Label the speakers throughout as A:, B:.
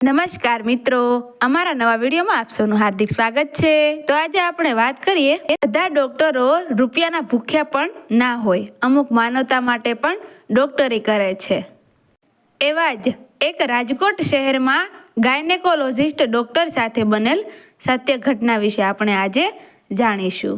A: નમસ્કાર મિત્રો, અમારા નવા વિડીયોમાં આપ સૌનું હાર્દિક સ્વાગત છે। તો આજે આપણે વાત કરીએ, બધા ડોક્ટરો રૂપિયાના ભૂખ્યા પણ ના હોય, અમુક માનવતા માટે પણ ડોક્ટરી કરે છે। એવા જ એક રાજકોટ શહેરમાં ગાયનેકોલોજિસ્ટ ડોક્ટર સાથે બનેલ સત્ય ઘટના વિશે આપણે આજે જાણીશું।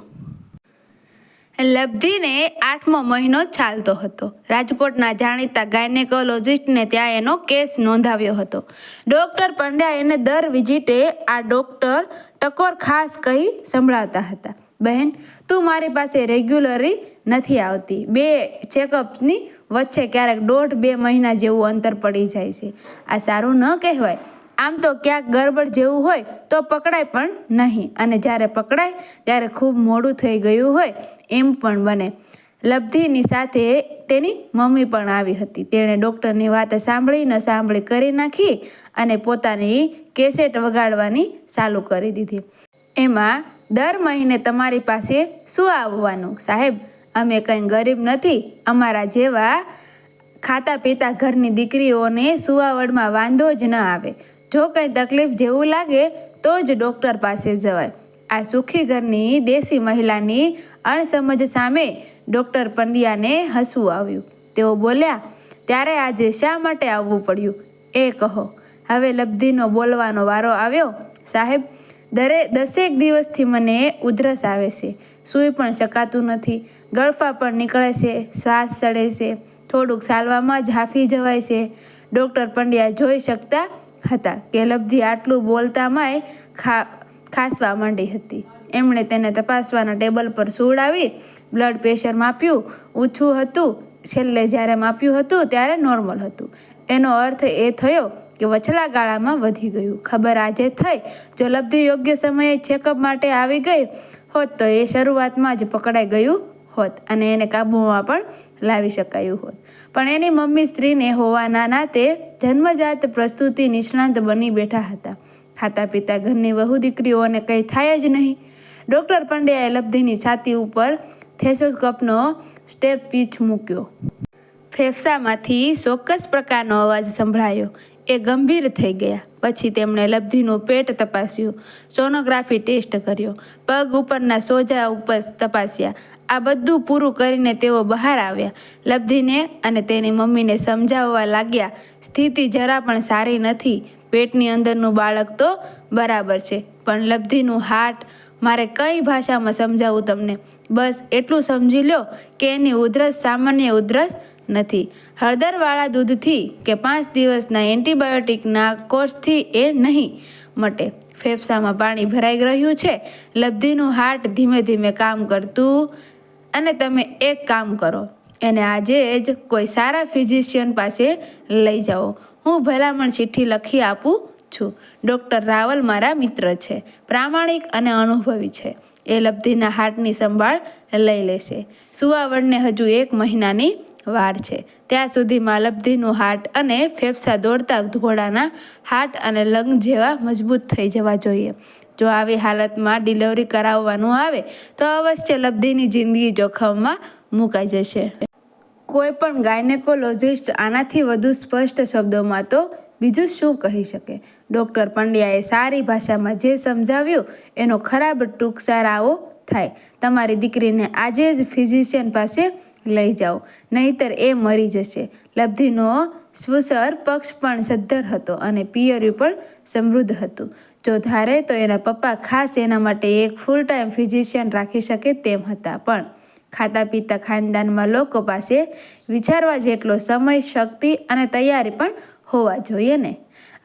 A: લબ્ધિને 8મો મહિનો ચાલતો હતો। રાજકોટના જાણીતા ગાયનેકોલોજિસ્ટને ત્યાં એનો કેસ નોંધાવ્યો હતો। ડૉક્ટર પંડ્યા એને દર વિઝિટે આ ડૉક્ટર ટકોર ખાસ કહી સંભળાવતા હતા, બહેન તું મારી પાસે રેગ્યુલરી નથી આવતી, 2 ચેકઅપની વચ્ચે ક્યારેક 1.5-2 મહિના જેવું અંતર પડી જાય છે। આ સારું ન કહેવાય। આમ તો ક્યાંક ગરબડ જેવું હોય તો પકડાય પણ નહીં, અને જ્યારે પકડાય ત્યારે ખૂબ મોડું થઈ ગયું હોય એમ પણ બને। લબ્ધિની સાથે તેની મમ્મી પણ આવી હતી। તેણે ડૉક્ટરની વાત સાંભળી ન સાંભળી કરી નાખી અને પોતાની કેસેટ વગાડવાની ચાલુ કરી દીધી। એમાં દર મહિને તમારી પાસે શું આવવાનું સાહેબ, અમે કંઈ ગરીબ નથી, અમારા જેવા ખાતા પીતા ઘરની દીકરીઓને સુવાવડમાં વાંધો જ ન આવે। જો કંઈ તકલીફ જેવું લાગે તો જ ડૉક્ટર પાસે જવાય। આ સુખી ઘરની દેશી મહિલાની અણસમજ સામે ડૉક્ટર પંડ્યાને હસવું આવ્યું। તેઓ બોલ્યા, ત્યારે આજે શા માટે આવવું પડ્યું એ કહો। હવે લબ્ધિનો બોલવાનો વારો આવ્યો, સાહેબ 10 દિવસથી મને ઉધરસ આવે છે, સૂઈ પણ શકાતું નથી, ગળફા પણ નીકળે છે, શ્વાસ ચડે છે, થોડુંક ચાલવામાં જ હાંફી જવાય છે। ડૉક્ટર પંડ્યા જોઈ શકતા હતા કે લબ્ધિ આટલું બોલતામાંય ખાસવા માંડી હતી। એમણે તેને તપાસવાના ટેબલ પર સુવડાવી બ્લડ પ્રેશર માપ્યું, ઊંચું હતું, છેલ્લે જ્યારે માપ્યું હતું ત્યારે નોર્મલ હતું। એનો અર્થ એ થયો કે વચલા ગાળામાં વધી ગયું। ખબર આજે થઈ, જો લબ્ધિ યોગ્ય સમયે ચેકઅપ માટે આવી ગઈ હોત તો એ શરૂઆતમાં જ પકડાઈ ગયું હોત અને એને કાબૂમાં પણ લાવી શકાયું હોત, પણ એની મમ્મી સ્ત્રીને હોવાના નાતે જન્મજાત પ્રસ્તુતિ નિષ્ણાંત બની બેઠા હતા। ખાતા પીતા ઘરની વહુ દીકરીઓને કંઈ થાય જ નહીં। ડૉક્ટર પંડ્યાએ લબ્ધિની છાતી ઉપર થેસોસ્કોપનો સ્ટેપ પીચ મૂક્યો। ફેફસામાંથી ચોક્કસ પ્રકારનો અવાજ સંભળાયો। એ ગંભીર થઈ ગયા। પછી તેમણે લબ્ધિનું પેટ તપાસ્યું, સોનોગ્રાફી ટેસ્ટ કર્યો, પગ ઉપરના સોજા ઉપર તપાસ્યા। આ બધું પૂરું કરીને તેઓ બહાર આવ્યા। લબ્ધિને અને તેની મમ્મીને સમજાવવા લાગ્યા, સ્થિતિ જરા પણ સારી નથી, પેટની અંદરનું બાળક તો બરાબર છે, પણ લબ્ધિનું હાર્ટ, મારે કઈ ભાષામાં સમજાવું તમને, બસ એટલું સમજી લો કે એની ઉધરસ સામાન્ય ઉધરસ નથી। હળદરવાળા દૂધથી કે 5 દિવસના એન્ટિબાયોટિકના કોર્સથી એ નહીં મટે। ફેફસામાં પાણી ભરાઈ રહ્યું છે, લબ્ધિનું હાર્ટ ધીમે ધીમે કામ કરતું, અને તમે એક કામ કરો, એને આજે જ કોઈ સારા ફિઝિશિયન પાસે લઈ જાઓ। હું ભલામણ ચિઠ્ઠી લખી આપું છું। ડૉક્ટર રાવલ મારા મિત્ર છે, પ્રામાણિક અને અનુભવી છે, એ લબ્ધિના હાર્ટની સંભાળ લઈ લેશે। સુવાવડને હજુ 1 મહિનાની વાર છે, ત્યાં સુધીમાં લબ્ધિનું હાર્ટ અને ફેફસા દોડતા ઘોડાના હાર્ટ અને લંગ જેવા મજબૂત થઈ જવા જોઈએ। જો આવી હાલતમાં ડિલિવરી કરાવવાનું આવે તો અવશ્ય લબ્ધિની જિંદગી જોખમમાં મુકાઈ જશે। કોઈ પણ ગાયનેકોલોજિસ્ટ આનાથી વધુ સ્પષ્ટ શબ્દોમાં તો બીજું શું કહી શકે। ડૉક્ટર પંડ્યાએ સારી ભાષામાં જે સમજાવ્યું એનો ખરાબ ટૂંકસાર આવો થાય, તમારી દીકરીને આજે જ ફિઝિશિયન પાસે લઈ જાઓ, નહીંતર એ મરી જશે। લબ્ધિનો શ્વસર પક્ષ પણ સદ્ધર હતો અને પિયર્યું પણ સમૃદ્ધ હતું। જો ધારે તો એના પપ્પા ખાસ એના માટે એક ફૂલ ટાઈમ ફિઝિશિયન રાખી શકે તેમ હતા, પણ ખાતા પીતા ખાનદાનમાં લોકો પાસે વિચારવા જેટલો સમય, શક્તિ અને તૈયારી પણ હોવા જોઈએ ને।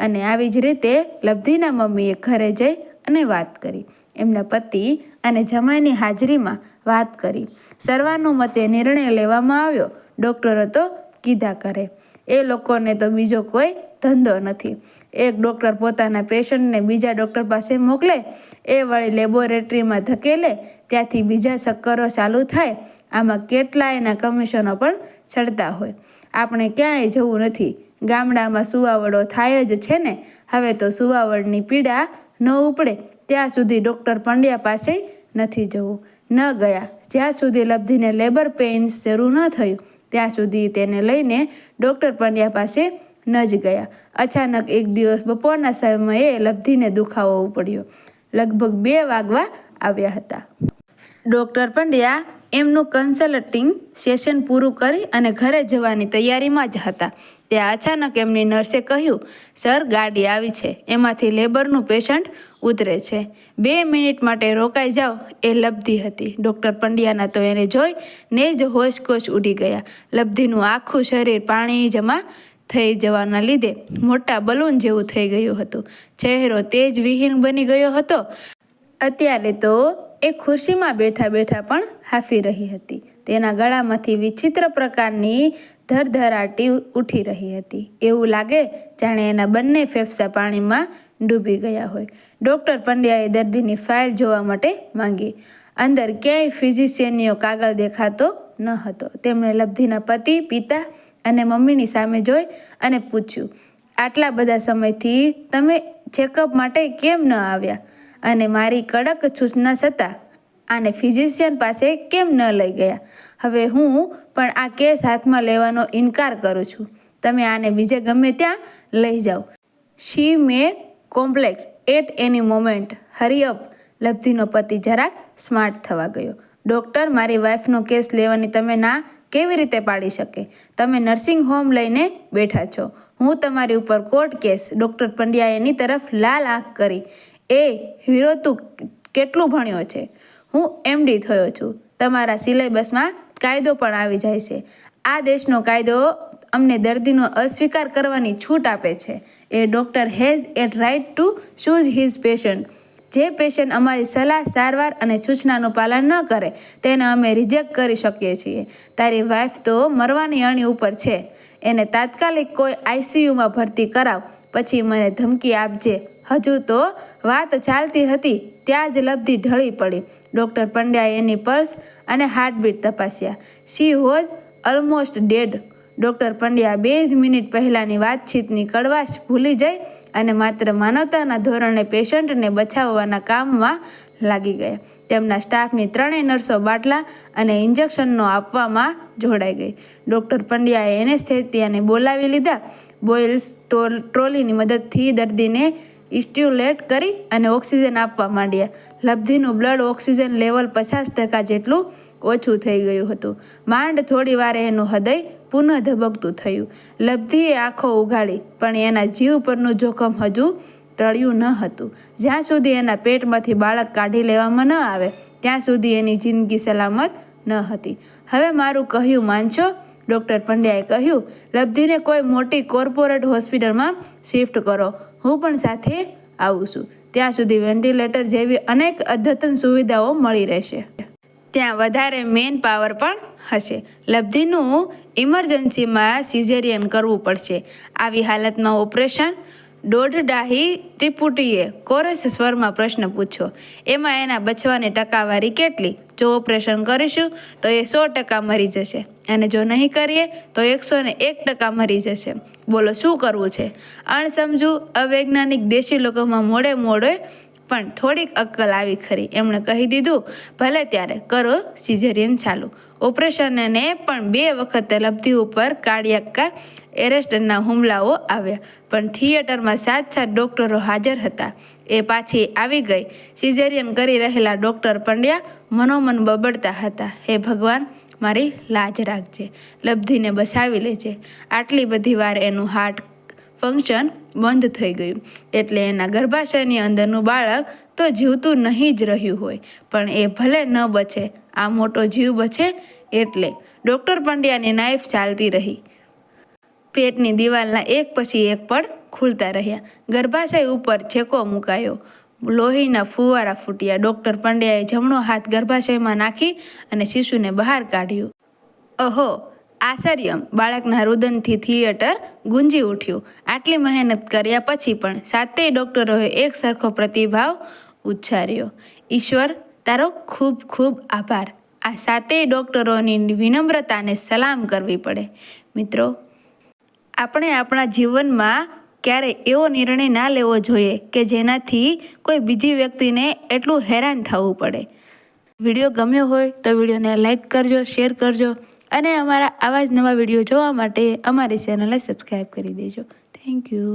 A: અને આવી જ રીતે લબ્ધિના મમ્મીએ ઘરે જઈ અને વાત કરી, એમના પતિ અને જમાઈની હાજરીમાં વાત કરી। સર્વાનુમતે નિર્ણય લેવામાં આવ્યો, ડૉક્ટરો તો કીધા કરે, એ લોકોને તો બીજો કોઈ ધંધો નથી। એક ડૉક્ટર પોતાના પેશન્ટને બીજા ડૉક્ટર પાસે મોકલે, એ વળી લેબોરેટરીમાં ધકેલે, ત્યાંથી બીજા ચક્કરો ચાલુ થાય। આમાં કેટલાયના કમિશનો પણ ચડતા હોય। આપણે ક્યાંય જવું નથી, ગામડામાં સુવાવડો થાય જ છે ને। હવે તો સુવાવડની પીડા ન ઉપડે ત્યાં સુધી ડૉક્ટર પંડ્યા પાસે નથી જવું। ન ગયા જ્યાં સુધી લબ્ધિને લેબર પેઇન્સ શરૂ ન થયું ત્યાં સુધી તેને લઈને ડૉક્ટર પંડ્યા પાસે ન જ ગયા. અચાનક એક દિવસ બપોરના સમયે લબ્ધિને દુખાવો પડ્યો. લગભગ 2 વાગવા આવ્યા હતા. ડૉક્ટર પંડ્યા એમનું કન્સલ્ટિંગ સેશન પૂરું કરી અને ઘરે જવાની તૈયારીમાં જ હતા. ત્યાં અચાનક એમની નર્સે કહ્યું, સર, ગાડી આવી છે, એમાંથી લેબરનું પેશન્ટ ઉતરે છે, 2 મિનિટ માટે રોકાઈ જાઓ. એ લબ્ધિ હતી. ડૉક્ટર પંડ્યાના તો એને જોઈને જ હોશકોશ ઉડી ગયા. લબ્ધિનું આખું શરીર પાણી જમા થઈ જવાના લીધે મોટા બલૂન જેવું થઈ ગયું હતું. ચહેરો તેજ વિહીન બની ગયો હતો. અત્યારે તો એ ખુરશીમાં બેઠા બેઠા પણ હાંફી રહી હતી. તેના ગળામાંથી વિચિત્ર પ્રકારની ધરધરાટી ઉઠી રહી હતી. એવું લાગે જાણે એના બંને ફેફસા પાણીમાં ડૂબી ગયા હોય. ડૉક્ટર પંડ્યાએ દર્દીની ફાઇલ જોવા માટે માંગી. અંદર ક્યાંય ફિઝિશિયનનો કાગળ દેખાતો ન હતો. તેમણે લબ્ધિના પતિ, પિતા અને મમ્મીની સામે જોઈ અને પૂછ્યું, આટલા બધા સમયથી તમે ચેકઅપ માટે કેમ ન આવ્યા? અને મારી કડક સૂચના છતાં આને ફિઝિશિયન પાસે કેમ ન લઈ ગયા? હવે હું પણ આ કેસ હાથમાં લેવાનો ઇનકાર કરું છું. તમે આને બીજે ગમે ત્યાં લઈ જાઓ. She may complex at any moment. Hurry up. લબ્ધિનો પતિ જરાક સ્માર્ટ થવા ગયો. ડૉક્ટર, મારી વાઈફનો કેસ લેવાની તમે ના કેવી રીતે પાડી શકે? તમે નર્સિંગ હોમ લઈને બેઠા છો. હું તમારી ઉપર કોર્ટ કેસ. ડૉક્ટર પંડ્યાએ એની તરફ લાલ આંખ કરી. એ હીરો, તું કેટલું ભણ્યો છે? હું MD થયો છું. તમારા સિલેબસમાં કાયદો પણ આવી જાય છે. આ દેશનો કાયદો અમને દર્દીનો અસ્વીકાર કરવાની છૂટ આપે છે. A doctor has at right to choose his patient. જે પેશન્ટ અમારી સલાહ, સારવાર અને સૂચનાનું પાલન ન કરે તેને અમે રિજેક્ટ કરી શકીએ છીએ. તારી વાઈફ તો મરવાની અણી ઉપર છે. એને તાત્કાલિક કોઈ ICUમાં ભરતી કરાવ, પછી મને ધમકી આપજે. હજુ તો વાત ચાલતી હતી ત્યાં જ લબ્ધિ ઢળી પડી. ડૉક્ટર પંડ્યાએ એની પલ્સ અને હાર્ટબીટ તપાસ્યા. She was almost dead. Doctor Pandya 2 જ મિનિટ પહેલાંની વાતચીતની કડવાશ ભૂલી જઈ અને માત્ર માનવતાના ધોરણે પેશન્ટને બચાવવાના કામમાં લાગી ગયા. તેમના સ્ટાફની 3 નર્સો બાટલા અને ઇન્જેક્શનનો આપવામાં જોડાઈ ગઈ. ડૉક્ટર પંડ્યાએ એનેસ્થેસિયાને બોલાવી લીધા. બોયલ્સ ટ્રોલીની મદદથી દર્દીને સ્ટિમ્યુલેટ કરી અને ઓક્સિજન આપવા માંડ્યા. લબ્ધિનું બ્લડ ઓક્સિજન લેવલ 50% જેટલું ઓછું થઈ ગયું હતું. માંડ થોડી વારે એનું હૃદય પુનઃ ધબકતું થયું. લબ્ધિએ આંખો ઉઘાડી, પણ એના જીવ પરનું જોખમ હજુ ટળ્યું ન હતું. જ્યાં સુધી એના પેટમાંથી બાળક કાઢી લેવામાં ન આવે ત્યાં સુધી એની જિંદગી સલામત ન હતી. હવે મારું કહ્યું માનશો? ડૉક્ટર પંડ્યાએ કહ્યું, લબ્ધિને કોઈ મોટી કોર્પોરેટ હોસ્પિટલમાં શિફ્ટ કરો. હું પણ સાથે આવું છું. ત્યાં સુધી વેન્ટિલેટર જેવી અનેક અદ્યતન સુવિધાઓ મળી રહેશે. ત્યાં વધારે મેન પાવર પણ હશે. લબ્ધિનું ઇમરજન્સીમાં સિઝેરિયન કરવું પડશે. આવી હાલતમાં ઓપરેશન? દોઢડાહી ત્રિપુટીએ કોરસ સ્વરમાં પ્રશ્ન પૂછ્યો. એમાં એના બચવાની ટકાવારી કેટલી? જો ઓપરેશન કરીશું તો એ 100% મરી જશે, અને જો નહીં કરીએ તો 101% મરી જશે. બોલો, શું કરવું છે? અણસમજુ, અવૈજ્ઞાનિક દેશી લોકોમાં મોડે પણ થોડીક અક્કલ આવી ખરી. એમણે કહી દીધું, ભલે ત્યારે કરો સિઝેરિયન ચાલુ. ઓપરેશનને પણ 2 વખત લબ્ધિ ઉપર કાર્ડિયાક એરેસ્ટના હુમલાઓ આવ્યા, પણ થિયેટરમાં 7 ડૉક્ટરો હાજર હતા. એ પાછી આવી ગઈ. સિઝેરિયન કરી રહેલા ડૉક્ટર પંડ્યા મનોમન બબડતા હતા, હે ભગવાન, મારી લાજ રાખજે, લબ્ધિને બચાવી લેજે. આટલી બધી વાર એનું હાર્ટ ફંક્શન બંધ થઈ ગયું, એટલે એના ગર્ભાશયની અંદરનું બાળક તો જીવતું નહીં જ રહ્યું હોય, પણ એ ભલે ન બચે, આ મોટો જીવ બચે એટલે. ડૉક્ટર પંડ્યાની નાઈફ ચાલતી રહી. પેટની દિવાલના એક પછી એક પડ ખુલતા રહ્યા. ગર્ભાશય ઉપર છેકો મુકાયો. લોહીના ફુવારા ફૂટ્યા. ડૉક્ટર પંડ્યાએ જમણો હાથ ગર્ભાશયમાં નાખી અને શિશુને બહાર કાઢ્યું. ઓહો! આશ્ચર્ય! બાળકના રુદનથી થિયેટર ગુંજી ઉઠ્યું. આટલી મહેનત કર્યા પછી પણ 7 ડૉક્ટરોએ એક સરખો પ્રતિભાવ ઉચ્ચાર્યો. ઈશ્વર, તારો ખૂબ ખૂબ આભાર. આ 7 ડૉક્ટરોની વિનમ્રતાને સલામ કરવી પડે. મિત્રો, આપણે આપણા જીવનમાં ક્યારેય એવો નિર્ણય ના લેવો જોઈએ કે જેનાથી કોઈ બીજી વ્યક્તિને એટલું હેરાન થવું પડે. વિડીયો ગમ્યો હોય તો વિડીયોને લાઈક કરજો, શેર કરજો અને અમારા આવા જ નવા વિડીયો જોવા માટે અમારી ચેનલને સબસ્ક્રાઈબ કરી દેજો. Thank you.